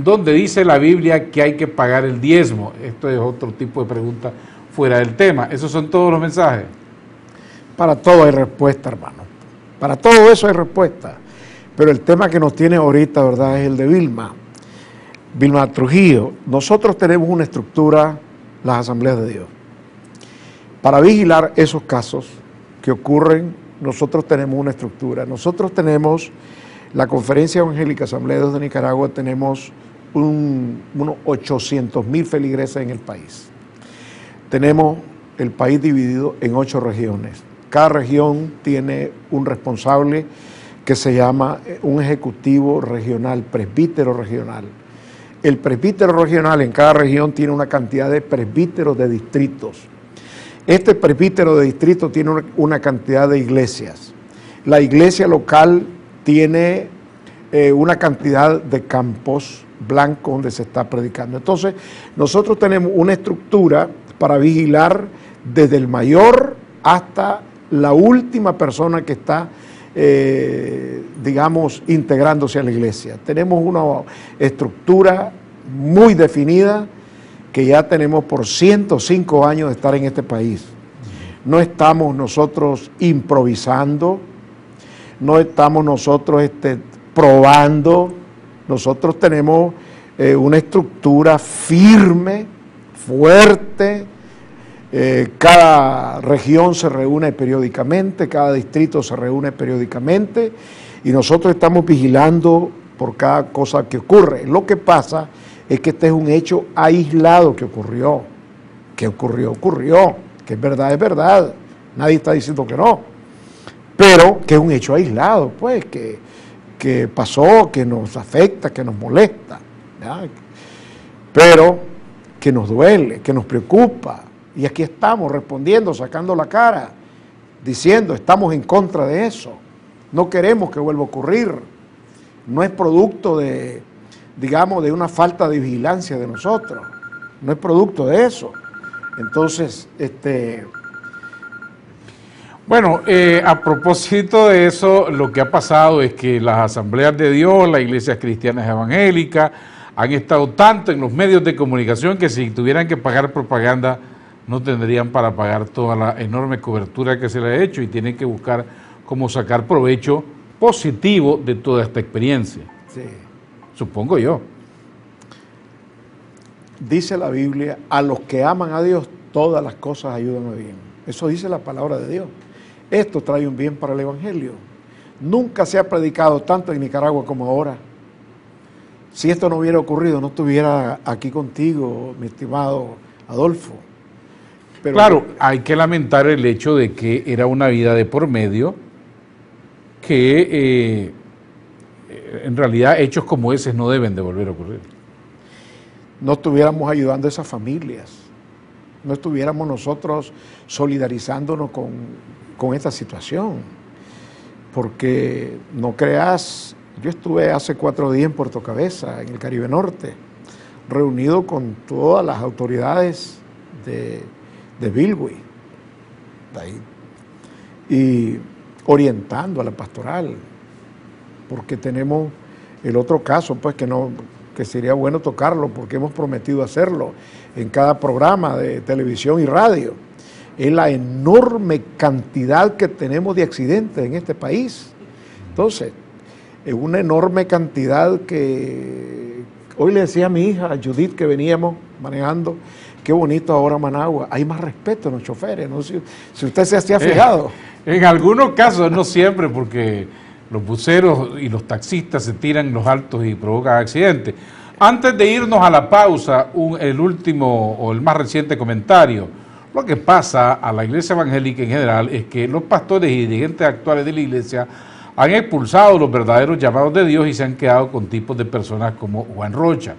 donde dice la Biblia que hay que pagar el diezmo. Esto es otro tipo de pregunta fuera del tema. ¿Esos son todos los mensajes? Para todo hay respuesta, hermano. Para todo eso hay respuesta. Pero el tema que nos tiene ahorita, ¿verdad?, es el de Vilma. Vilma Trujillo. Nosotros tenemos una estructura, las Asambleas de Dios. Para vigilar esos casos que ocurren, nosotros tenemos una estructura. Nosotros tenemos La Conferencia Evangélica Asamblea de Dios de Nicaragua tenemos unos 800.000 feligreses en el país. Tenemos el país dividido en 8 regiones. Cada región tiene un responsable que se llama un ejecutivo regional, presbítero regional. El presbítero regional en cada región tiene una cantidad de presbíteros de distritos. Este presbítero de distrito tiene una cantidad de iglesias. La iglesia local tiene una cantidad de campos blancos donde se está predicando. Entonces, nosotros tenemos una estructura para vigilar desde el mayor hasta la última persona que está, digamos, integrándose a la iglesia. Tenemos una estructura muy definida que ya tenemos por 105 años de estar en este país. No estamos nosotros improvisando, no estamos nosotros probando. Nosotros tenemos una estructura firme, fuerte. Cada región se reúne periódicamente, cada distrito se reúne periódicamente y nosotros estamos vigilando por cada cosa que ocurre. Lo que pasa es que este es un hecho aislado que ocurrió, que es verdad, nadie está diciendo que no, pero que es un hecho aislado, pues, que pasó, que nos afecta, que nos molesta, ¿ya? Pero que nos duele, que nos preocupa. Y aquí estamos respondiendo, sacando la cara, diciendo, estamos en contra de eso. No queremos que vuelva a ocurrir. No es producto de, digamos, de una falta de vigilancia de nosotros. No es producto de eso. Entonces, Bueno, a propósito de eso, lo que ha pasado es que las Asambleas de Dios, las iglesias cristianas evangélicas, han estado tanto en los medios de comunicación que si tuvieran que pagar propaganda, no tendrían para pagar toda la enorme cobertura que se le ha hecho y tienen que buscar cómo sacar provecho positivo de toda esta experiencia. sí. Supongo yo. Dice la Biblia, a los que aman a Dios, todas las cosas ayudan a bien. Eso dice la palabra de Dios. Esto trae un bien para el Evangelio. Nunca se ha predicado tanto en Nicaragua como ahora. Si esto no hubiera ocurrido, no estuviera aquí contigo, mi estimado Adolfo. Pero claro, hay que lamentar el hecho de que era una vida de por medio, que en realidad hechos como ese no deben de volver a ocurrir. No estuviéramos ayudando a esas familias, no estuviéramos nosotros solidarizándonos con esta situación, porque no creas, yo estuve hace 4 días en Puerto Cabeza, en el Caribe Norte, reunido con todas las autoridades de Bilwi, y orientando a la pastoral, porque tenemos el otro caso, pues que sería bueno tocarlo, porque hemos prometido hacerlo en cada programa de televisión y radio, es la enorme cantidad que tenemos de accidentes en este país. Entonces, es una enorme cantidad que hoy le decía a mi hija, a Judith, que veníamos manejando, qué bonito ahora Managua, hay más respeto en los choferes, no sé si usted se hacía fijado. En algunos casos, no siempre, porque los buceros y los taxistas se tiran en los altos y provocan accidentes. Antes de irnos a la pausa, el último o el más reciente comentario. Lo que pasa a la iglesia evangélica en general es que los pastores y dirigentes actuales de la iglesia han expulsado los verdaderos llamados de Dios y se han quedado con tipos de personas como Juan Rocha.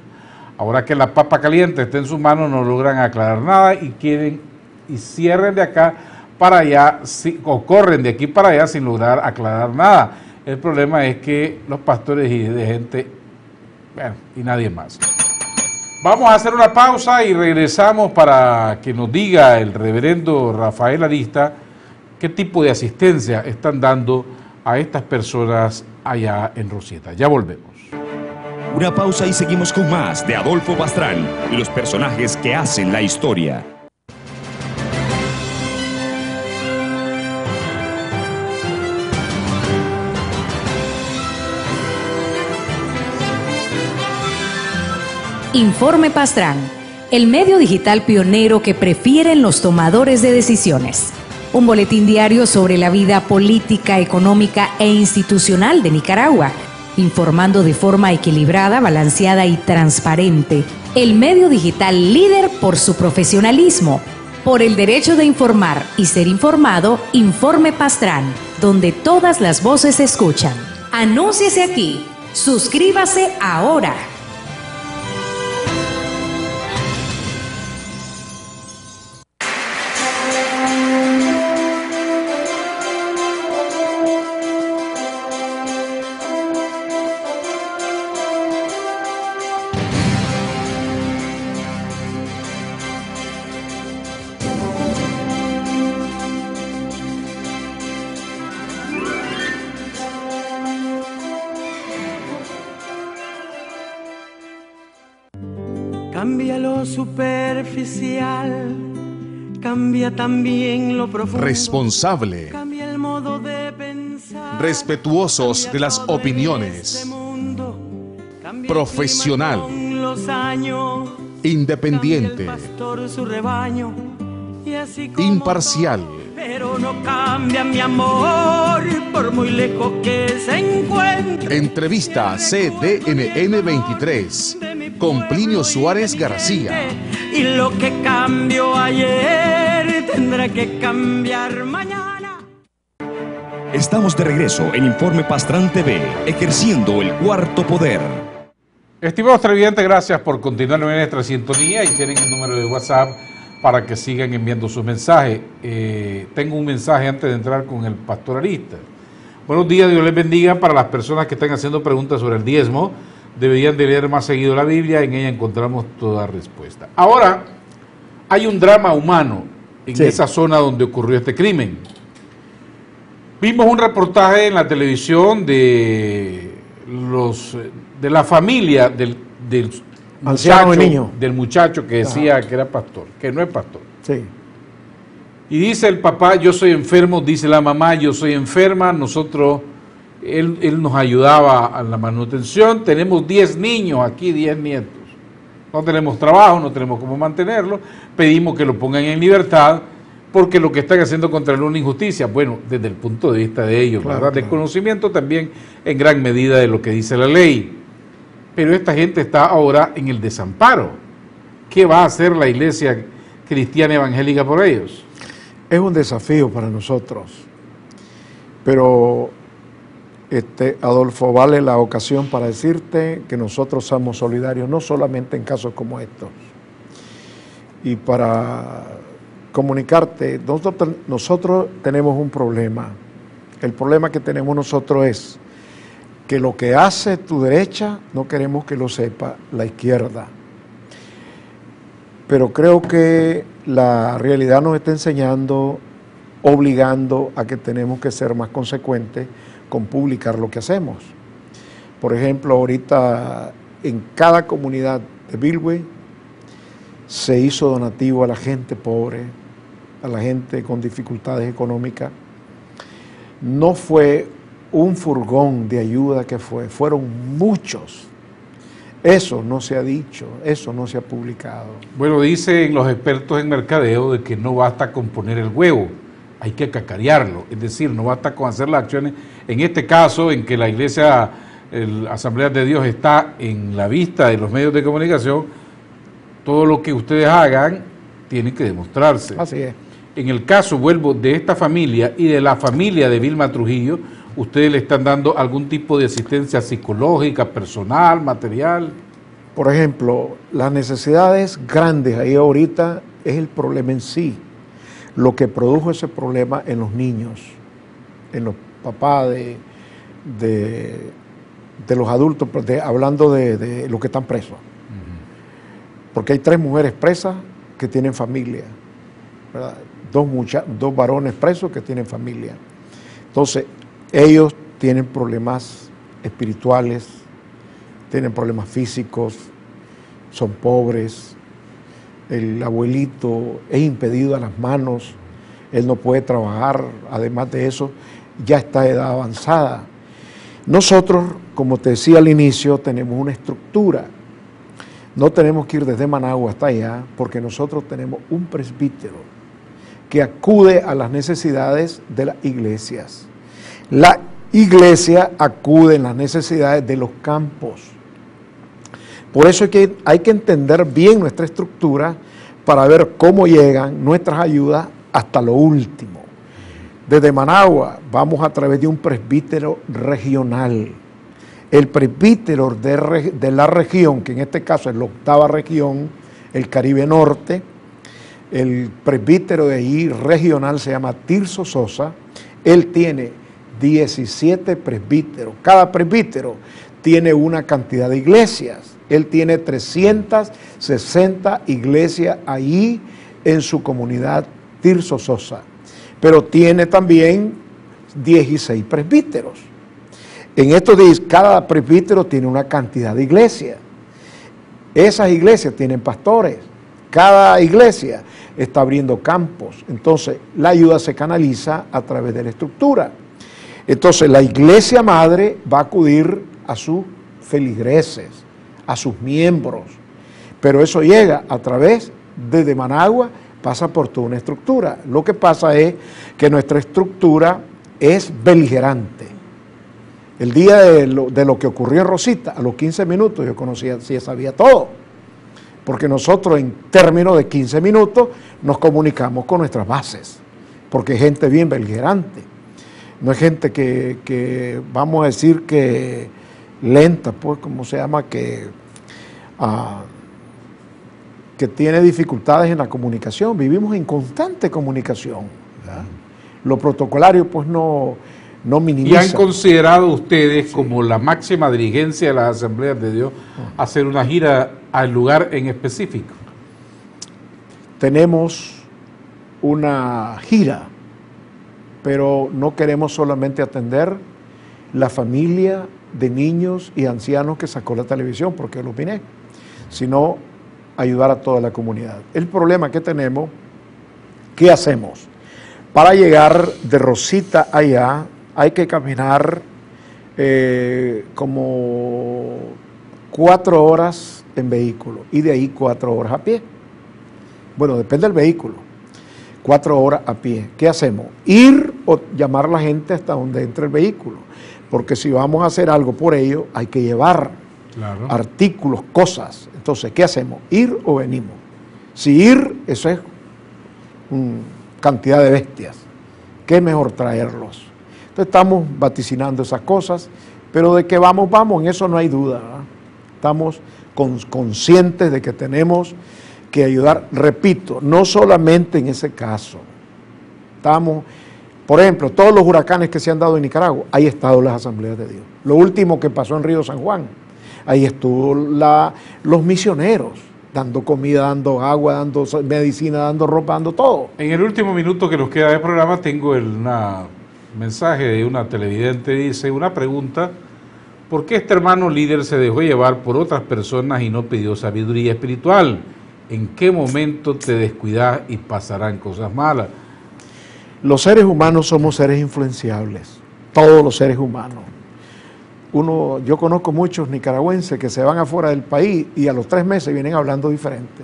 Ahora que la papa caliente está en sus manos, no logran aclarar nada y quieren y cierren de acá para allá, o corren de aquí para allá sin lograr aclarar nada. El problema es que los pastores y de gente, bueno, y nadie más. Vamos a hacer una pausa y regresamos para que nos diga el reverendo Rafael Arista qué tipo de asistencia están dando a estas personas allá en Rosieta. Ya volvemos. Una pausa y seguimos con más de Adolfo Pastrán y los personajes que hacen la historia. Informe Pastrán, el medio digital pionero que prefieren los tomadores de decisiones. Un boletín diario sobre la vida política, económica e institucional de Nicaragua, informando de forma equilibrada, balanceada y transparente. El medio digital líder por su profesionalismo, por el derecho de informar y ser informado. Informe Pastrán, donde todas las voces se escuchan. Anúnciese aquí. Suscríbase ahora. Cambia lo superficial, cambia también lo profundo. Responsable. Cambia el modo de pensar. Respetuosos Cambia de las todo en opiniones. este mundo. Cambia Profesional. el clima con los años. Independiente. Cambia el pastor su rebaño. Y así como Imparcial. todo, pero no cambia mi amor, por muy lejos que se encuentre. Entrevista CDNN 23 con Plinio Suárez García. Y lo que cambió ayer tendrá que cambiar mañana. Estamos de regreso en Informe Pastrán TV, ejerciendo el cuarto poder. Estimados televidentes, gracias por continuar en nuestra sintonía y tienen el número de WhatsApp para que sigan enviando sus mensajes. Tengo un mensaje antes de entrar con el pastoralista. Buenos días, Dios les bendiga. Para las personas que están haciendo preguntas sobre el diezmo, deberían de leer más seguido la Biblia, en ella encontramos toda respuesta. Ahora, hay un drama humano en esa zona donde ocurrió este crimen. Vimos un reportaje en la televisión de la familia del anciano y niño. Del muchacho que decía que era pastor, que no es pastor. Sí. Y dice el papá, yo soy enfermo, dice la mamá, yo soy enferma, él nos ayudaba a la manutención, tenemos 10 niños aquí, 10 nietos. No tenemos trabajo, no tenemos cómo mantenerlo, pedimos que lo pongan en libertad, porque lo que están haciendo contra él es una injusticia. Bueno, desde el punto de vista de ellos, Claro, ¿verdad? claro. Desconocimiento también en gran medida de lo que dice la ley. Pero esta gente está ahora en el desamparo. ¿Qué va a hacer la iglesia cristiana evangélica por ellos? Es un desafío para nosotros, pero Adolfo, vale la ocasión para decirte que nosotros somos solidarios, no solamente en casos como estos. Y para comunicarte, nosotros tenemos un problema. El problema que tenemos nosotros es que lo que hace tu derecha no queremos que lo sepa la izquierda. Pero creo que la realidad nos está enseñando, obligando a que tenemos que ser más consecuentes con publicar lo que hacemos. Por ejemplo, ahorita en cada comunidad de Bilwey se hizo donativo a la gente pobre, a la gente con dificultades económicas. No fue un furgón de ayuda que fueron muchos. Eso no se ha dicho, eso no se ha publicado. Bueno, dicen los expertos en mercadeo de que no basta con poner el huevo, hay que cacarearlo, es decir, no basta con hacer las acciones. En este caso, en que la iglesia, la Asamblea de Dios está en la vista de los medios de comunicación, todo lo que ustedes hagan tiene que demostrarse. Así es. En el caso, vuelvo, de esta familia y de la familia de Vilma Trujillo, ¿ustedes le están dando algún tipo de asistencia psicológica, personal, material? Por ejemplo, las necesidades grandes ahí ahorita es el problema en sí. Lo que produjo ese problema en los niños, en los papás de los adultos, hablando de los que están presos. Porque hay 3 mujeres presas que tienen familia, ¿verdad? 2 varones presos que tienen familia. Entonces, ellos tienen problemas espirituales, tienen problemas físicos, son pobres. El abuelito es impedido a las manos, él no puede trabajar, además de eso, ya está de edad avanzada. Nosotros, como te decía al inicio, tenemos una estructura. No tenemos que ir desde Managua hasta allá, porque nosotros tenemos un presbítero que acude a las necesidades de las iglesias. iglesia acude en las necesidades de los campos. Por eso hay que entender bien nuestra estructura para ver cómo llegan nuestras ayudas hasta lo último. Desde Managua vamos a través de un presbítero regional. El presbítero de la región, que en este caso es la 8ª región, el Caribe Norte, el presbítero de ahí regional se llama Tirso Sosa. Él tiene 17 presbíteros. Cada presbítero tiene una cantidad de iglesias. Él tiene 360 iglesias ahí en su comunidad Tirso Sosa. Pero tiene también 16 presbíteros. En estos días, cada presbítero tiene una cantidad de iglesias. Esas iglesias tienen pastores. Cada iglesia está abriendo campos. Entonces, la ayuda se canaliza a través de la estructura. Entonces, la iglesia madre va a acudir a sus feligreses, a sus miembros. Pero eso llega a través de Managua, pasa por toda una estructura. Lo que pasa es que nuestra estructura es beligerante. El día de lo que ocurrió en Rosita, a los 15 minutos yo conocía, sí sabía todo. Porque nosotros en términos de 15 minutos nos comunicamos con nuestras bases. Porque es gente bien beligerante. No es gente que vamos a decir que lenta, pues, como se llama, que tiene dificultades en la comunicación. Vivimos en constante comunicación, ¿verdad? Lo protocolario, pues, no minimiza. ¿Y han considerado ustedes, como la máxima dirigencia de las Asambleas de Dios, hacer una gira al lugar en específico? Tenemos una gira, pero no queremos solamente atender la familia de niños y ancianos que sacó la televisión, porque lo opiné, sino ayudar a toda la comunidad. El problema que tenemos, ¿qué hacemos? Para llegar de Rosita allá, hay que caminar como 4 horas en vehículo y de ahí 4 horas a pie. Bueno, depende del vehículo. 4 horas a pie. ¿Qué hacemos? Ir o llamar a la gente hasta donde entre el vehículo. Porque si vamos a hacer algo por ello, hay que llevar artículos, cosas. Entonces, ¿qué hacemos? ¿Ir o venimos? Si ir, eso es cantidad de bestias. ¿Qué es mejor traerlos? Entonces estamos vaticinando esas cosas, pero de que vamos, en eso no hay duda, ¿verdad? Estamos conscientes de que tenemos que ayudar, repito, no solamente en ese caso. Estamos, por ejemplo, todos los huracanes que se han dado en Nicaragua, ahí estado las Asambleas de Dios. Lo último que pasó en Río San Juan, ahí estuvo los misioneros, dando comida, dando agua, dando medicina, dando ropa, dando todo. En el último minuto que nos queda de programa tengo un mensaje de una televidente, dice, una pregunta: ¿por qué este hermano líder se dejó llevar por otras personas y no pidió sabiduría espiritual? ¿En qué momento te descuidas y pasarán cosas malas? Los seres humanos somos seres influenciables, todos los seres humanos. Yo conozco muchos nicaragüenses que se van afuera del país y a los 3 meses vienen hablando diferente.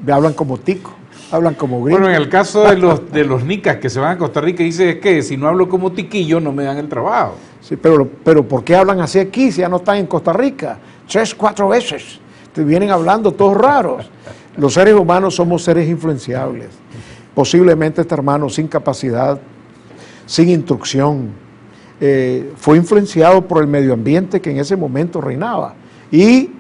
Hablan como tico, hablan como gringo. Bueno, en el caso de los nicas que se van a Costa Rica, dice, es que si no hablo como tiquillo no me dan el trabajo. Sí, pero ¿por qué hablan así aquí si ya no están en Costa Rica? 3, 4 veces. Te vienen hablando todos raros. Los seres humanos somos seres influenciables. Posiblemente este hermano sin capacidad, sin instrucción, fue influenciado por el medio ambiente que en ese momento reinaba y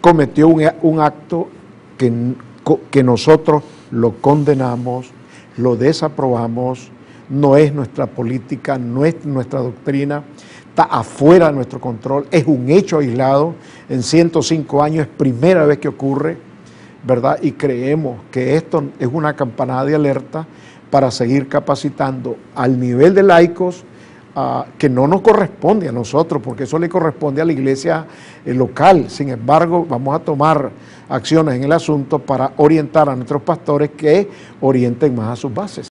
cometió un acto que nosotros lo condenamos, lo desaprobamos, no es nuestra política, no es nuestra doctrina, está afuera de nuestro control, es un hecho aislado, en 105 años es primera vez que ocurre, ¿verdad? Y creemos que esto es una campanada de alerta para seguir capacitando al nivel de laicos, que no nos corresponde a nosotros, porque eso le corresponde a la iglesia local. Sin embargo, vamos a tomar acciones en el asunto para orientar a nuestros pastores que orienten más a sus bases.